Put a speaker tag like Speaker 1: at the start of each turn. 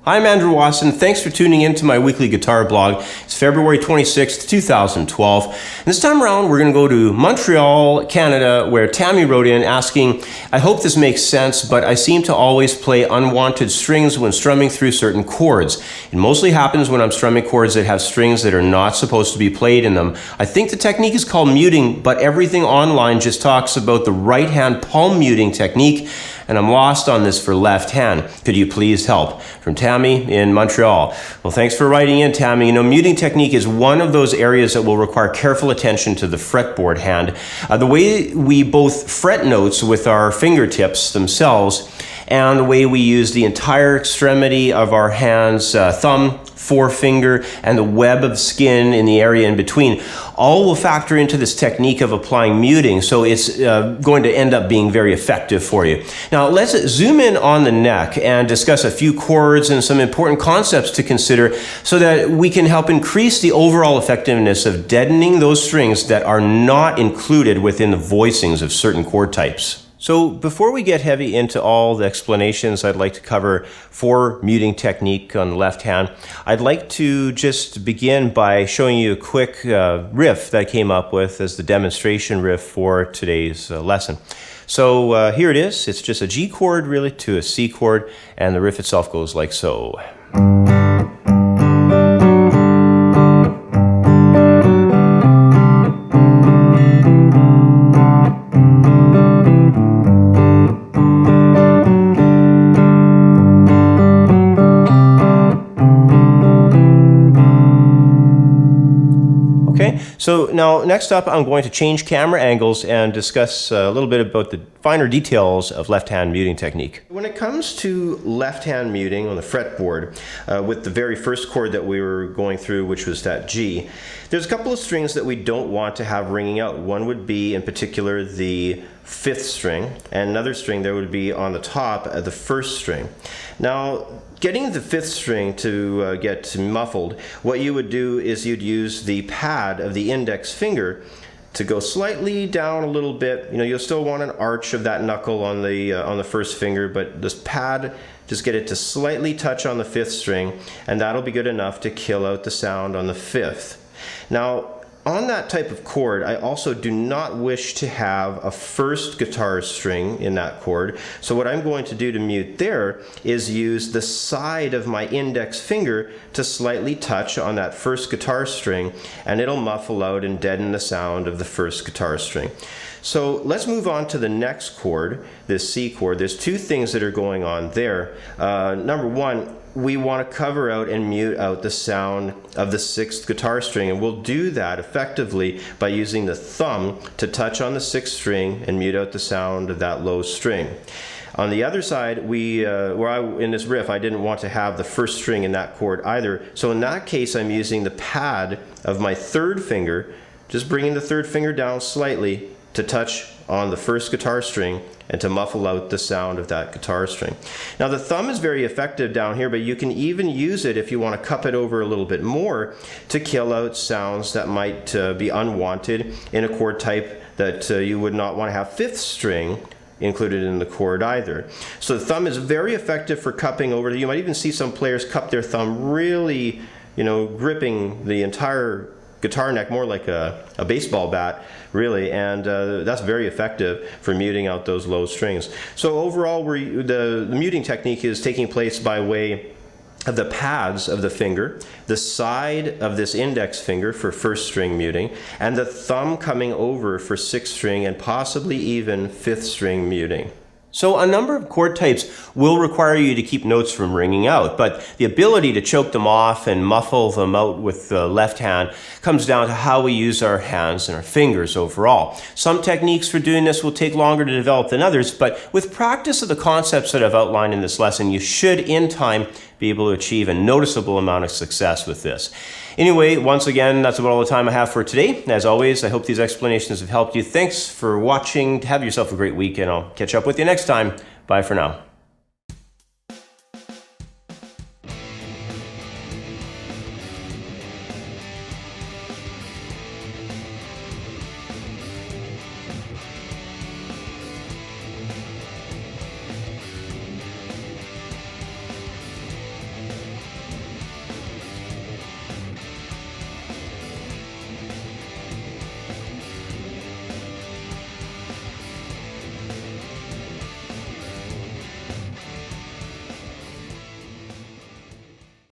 Speaker 1: I'm Andrew Watson. Thanks for tuning in to my weekly guitar blog. It's February 26th, 2012. And this time around, we're going to go to Montreal, Canada, where Tammy wrote in asking, I hope this makes sense, but I seem to always play unwanted strings when strumming through certain chords. It mostly happens when I'm strumming chords that have strings that are not supposed to be played in them. I think the technique is called muting, but everything online just talks about the right-hand palm muting technique, and I'm lost on this for left hand. Could you please help? From Tammy in Montreal. Well, thanks for writing in, Tammy. You know, muting technique is one of those areas that will require careful attention to the fretboard hand. The way we both fret notes with our fingertips themselves and the way we use the entire extremity of our hands, thumb, forefinger, and the web of skin in the area in between, all will factor into this technique of applying muting, so it's going to end up being very effective for you. Now let's zoom in on the neck and discuss a few chords and some important concepts to consider so that we can help increase the overall effectiveness of deadening those strings that are not included within the voicings of certain chord types. So before we get heavy into all the explanations I'd like to cover for muting technique on the left hand, I'd like to just begin by showing you a quick riff that I came up with as the demonstration riff for today's lesson. So here it is. It's just a G chord really to a C chord, and the riff itself goes like so. So now next up I'm going to change camera angles and discuss a little bit about the finer details of left-hand muting technique. When it comes to left-hand muting on the fretboard, with the very first chord that we were going through, which was that G, there's a couple of strings that we don't want to have ringing out. One would be in particular the 5th string, and another string that would be on the top of the 1st string. Now, getting the 5th string to get muffled, what you would do is you'd use the pad of the index finger to go slightly down a little bit. You know, you'll still want an arch of that knuckle on the 1st finger, but this pad, just get it to slightly touch on the 5th string, and that'll be good enough to kill out the sound on the 5th. Now, on that type of chord, I also do not wish to have a 1st guitar string in that chord. So what I'm going to do to mute there is use the side of my index finger to slightly touch on that 1st guitar string, and it'll muffle out and deaden the sound of the 1st guitar string. So let's move on to the next chord, this C chord. There's two things that are going on there. Number one, we want to cover out and mute out the sound of the 6th guitar string, and we'll do that effectively by using the thumb to touch on the 6th string and mute out the sound of that low string. On the other side, in this riff, I didn't want to have the 1st string in that chord either, so in that case I'm using the pad of my 3rd finger, just bringing the 3rd finger down slightly to touch on the 1st guitar string and to muffle out the sound of that guitar string. Now the thumb is very effective down here, but you can even use it if you want to cup it over a little bit more to kill out sounds that might be unwanted in a chord type that you would not want to have 5th string included in the chord either. So the thumb is very effective for cupping over. You might even see some players cup their thumb really, you know, gripping the entire guitar neck, more like a baseball bat, really, and that's very effective for muting out those low strings. So overall, the muting technique is taking place by way of the pads of the finger, the side of this index finger for 1st string muting, and the thumb coming over for 6th string and possibly even 5th string muting. So a number of chord types will require you to keep notes from ringing out, but the ability to choke them off and muffle them out with the left hand comes down to how we use our hands and our fingers overall. Some techniques for doing this will take longer to develop than others, but with practice of the concepts that I've outlined in this lesson, you should in time be able to achieve a noticeable amount of success with this. Anyway, once again, that's about all the time I have for today. As always, I hope these explanations have helped you. Thanks for watching. Have yourself a great week, and I'll catch up with you next time. Bye for now.